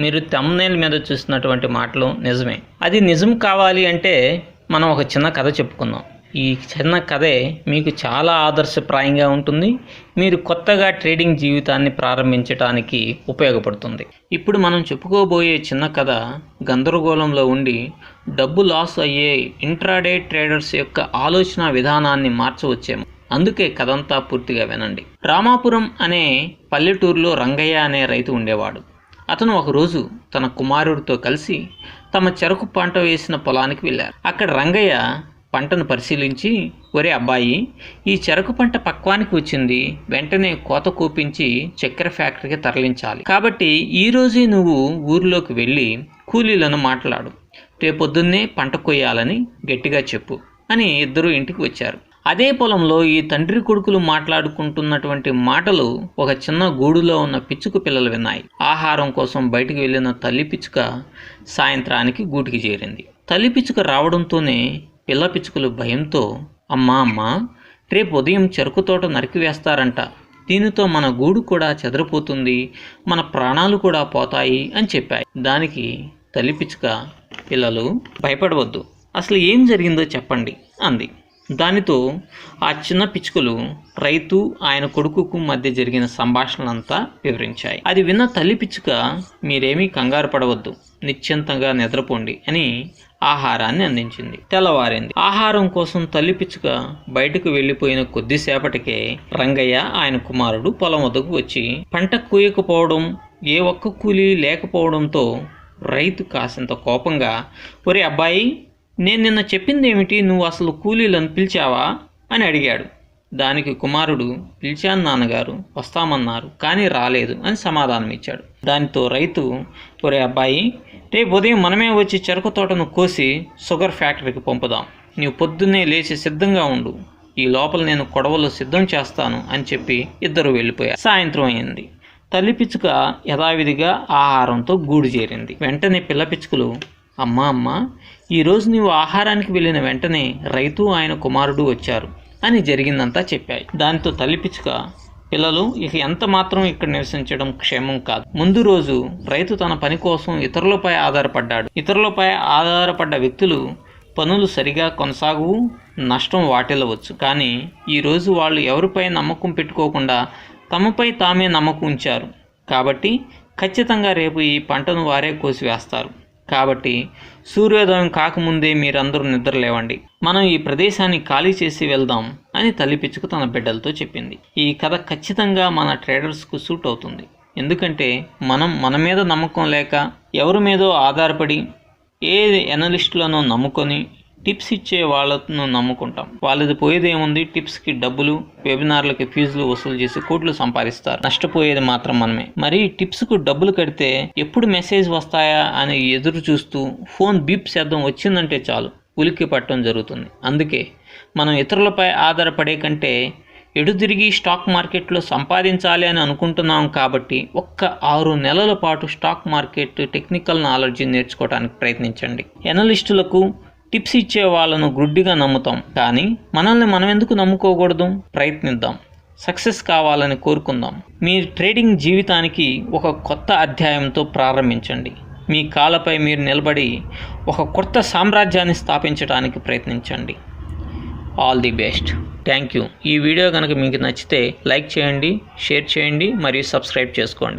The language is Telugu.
మీరు థంబ్నెయిల్ మీద చూసినటువంటి మాటలు నిజమే. అది నిజం కావాలి అంటే మనం ఒక చిన్న కథ చెప్పుకుందాం. ఈ చిన్న కథే మీకు చాలా ఆదర్శప్రాయంగా ఉంటుంది. మీరు కొత్తగా ట్రేడింగ్ జీవితాన్ని ప్రారంభించడానికి ఉపయోగపడుతుంది. ఇప్పుడు మనం చెప్పుకోబోయే చిన్న కథ గందరగోళంలో ఉండి డబ్బు లాస్ అయ్యే ఇంట్రాడే ట్రేడర్స్ యొక్క ఆలోచన విధానాన్ని మార్చవచ్చేమో. అందుకే కథంతా పూర్తిగా వినండి. రామాపురం అనే పల్లెటూరులో రంగయ్య అనే రైతు ఉండేవాడు. అతను ఒకరోజు తన కుమారుడితో కలిసి తమ చెరకు పంట వేసిన పొలానికి వెళ్ళారు. అక్కడ రంగయ్య పంటను పరిశీలించి, ఒరే అబ్బాయి, ఈ చెరకు పంట పక్వానికి వచ్చింది, వెంటనే కోత కూపించి చక్కెర ఫ్యాక్టరీకి తరలించాలి. కాబట్టి ఈరోజే నువ్వు ఊరిలోకి వెళ్ళి కూలీలను మాట్లాడు, రేపొద్దున్నే పంట కొయ్యాలని గట్టిగా చెప్పు అని ఇద్దరు ఇంటికి వచ్చారు. అదే పొలంలో ఈ తండ్రి కొడుకులు మాట్లాడుకుంటున్నటువంటి మాటలు ఒక చిన్న గూడులో ఉన్న పిచ్చుక పిల్లలు విన్నాయి. ఆహారం కోసం బయటికి వెళ్ళిన తల్లి పిచ్చుక సాయంత్రానికి గూటికి చేరింది. తల్లి పిచ్చుక రావడంతోనే పిల్ల పిచ్చుకలు భయంతో, అమ్మా, రేపు ఉదయం చెరుకు తోట నరికివేస్తారంట, దీనితో మన గూడు కూడా చెదరిపోతుంది, మన ప్రాణాలు కూడా పోతాయి అని చెప్పాయి. దానికి తల్లి పిచ్చుక, పిల్లలు భయపడవద్దు, అసలు ఏం జరిగిందో చెప్పండి అంది. దానితో ఆ చిన్న పిచ్చుకలు రైతు ఆయన కొడుకుకు మధ్య జరిగిన సంభాషణలంతా వివరించాయి. అది విన్న తల్లి పిచ్చుక, మీరేమీ కంగారు పడవద్దు, నిశ్చింతంగా నిద్రపోండి అని ఆహారాన్ని అందించింది. తెల్లవారింది. ఆహారం కోసం తల్లి పిచ్చుక బయటకు వెళ్ళిపోయిన కొద్దిసేపటికే రంగయ్య ఆయన కుమారుడు పొలం వద్దకు వచ్చి పంట కూయకపోవడం, ఏ ఒక్క కూలీ లేకపోవడంతో రైతు కాసింత కోపంగా, ఒరే అబ్బాయి, నేను నిన్న చెప్పింది ఏమిటి, నువ్వు అసలు కూలీలను పిలిచావా అని అడిగాడు. దానికి కుమారుడు, పిలిచాను నాన్నగారు, వస్తామన్నారు, కానీ రాలేదు అని సమాధానం ఇచ్చాడు. దానితో రైతు, ఒరే అబ్బాయి, రేపు ఉదయం మనమే వచ్చి చెరకు తోటను కోసి షుగర్ ఫ్యాక్టరీకి పంపుదాం, నీవు పొద్దున్నే లేచి సిద్ధంగా ఉండు, ఈ లోపల నేను కొడవలు సిద్ధం చేస్తాను అని చెప్పి ఇద్దరు వెళ్ళిపోయారు. సాయంత్రం అయింది. తల్లి పిచ్చుక యథావిధిగా ఆహారంతో గూడు చేరింది. వెంటనే పిల్ల పిచ్చుకలు, అమ్మా, ఈరోజు నీవు ఆహారానికి వెళ్ళిన వెంటనే రైతు ఆయన కుమారుడు వచ్చారు అని జరిగిందంతా చెప్పాయి. దానితో తల్లి పిచ్చుక, పిల్లలు, ఇక ఎంత మాత్రం ఇక్కడ నివసించడం క్షేమం కాదు. ముందు రోజు రైతు తన పని కోసం ఇతరులపై ఆధారపడ్డాడు. ఇతరులపై ఆధారపడ్డ వ్యక్తులు పనులు సరిగా కొనసాగవు, నష్టం వాటిల్లవచ్చు. కానీ ఈరోజు వాళ్ళు ఎవరిపై నమ్మకం పెట్టుకోకుండా తమపై తామే నమ్మకం ఉంచారు. కాబట్టి ఖచ్చితంగా రేపు ఈ పంటను వారే కోసివేస్తారు. కాబట్టి సూర్యోదయం కాకముందే మీరందరూ నిద్రలేవండి, మనం ఈ ప్రదేశాన్ని ఖాళీ చేసి వెళ్దాం అని తల్లి పిచ్చుక తన బిడ్డలతో చెప్పింది. ఈ కథ ఖచ్చితంగా మన ట్రేడర్స్కు సూట్ అవుతుంది. ఎందుకంటే మన మీద నమ్మకం లేక ఎవరి మీదో ఆధారపడి ఏ ఎనలిస్టులను నమ్ముకొని టిప్స్ ఇచ్చే వాళ్ళను నమ్ముకుంటాం. వాళ్ళది పోయేదేముంది, టిప్స్కి డబ్బులు, వెబినార్లకి ఫీజులు వసూలు చేసి కోట్లు సంపాదిస్తారు. నష్టపోయేది మాత్రం మనమే. మరి టిప్స్కు డబ్బులు కడితే ఎప్పుడు మెసేజ్ వస్తాయా అని ఎదురు చూస్తూ ఫోన్ బీప్ శబ్దం వచ్చిందంటే చాలు ఉలిక్కి పట్టడం జరుగుతుంది. అందుకే మనం ఇతరులపై ఆధారపడే కంటే ఎడుదిరిగి స్టాక్ మార్కెట్లో సంపాదించాలి అని అనుకుంటున్నాం. కాబట్టి ఒక్క 6 నెలల పాటు స్టాక్ మార్కెట్ టెక్నికల్ నాలెడ్జ్ నేర్చుకోవడానికి ప్రయత్నించండి. ఎనలిస్టులకు టిప్స్ ఇచ్చే వాళ్ళను గుడ్డిగా నమ్ముతాం, కానీ మనల్ని మనం ఎందుకు నమ్ముకోకూడదు? ప్రయత్నిద్దాం, సక్సెస్ కావాలని కోరుకుందాం. మీ ట్రేడింగ్ జీవితానికి ఒక కొత్త అధ్యాయంతో ప్రారంభించండి. మీ కాళ్ళపై మీరు నిలబడి ఒక కొత్త సామ్రాజ్యాన్ని స్థాపించడానికి ప్రయత్నించండి. All the best. Thank you. ఈ వీడియో కనుక మీకు నచ్చితే లైక్ చేయండి, షేర్ చేయండి మరియు సబ్స్క్రైబ్ చేసుకోండి.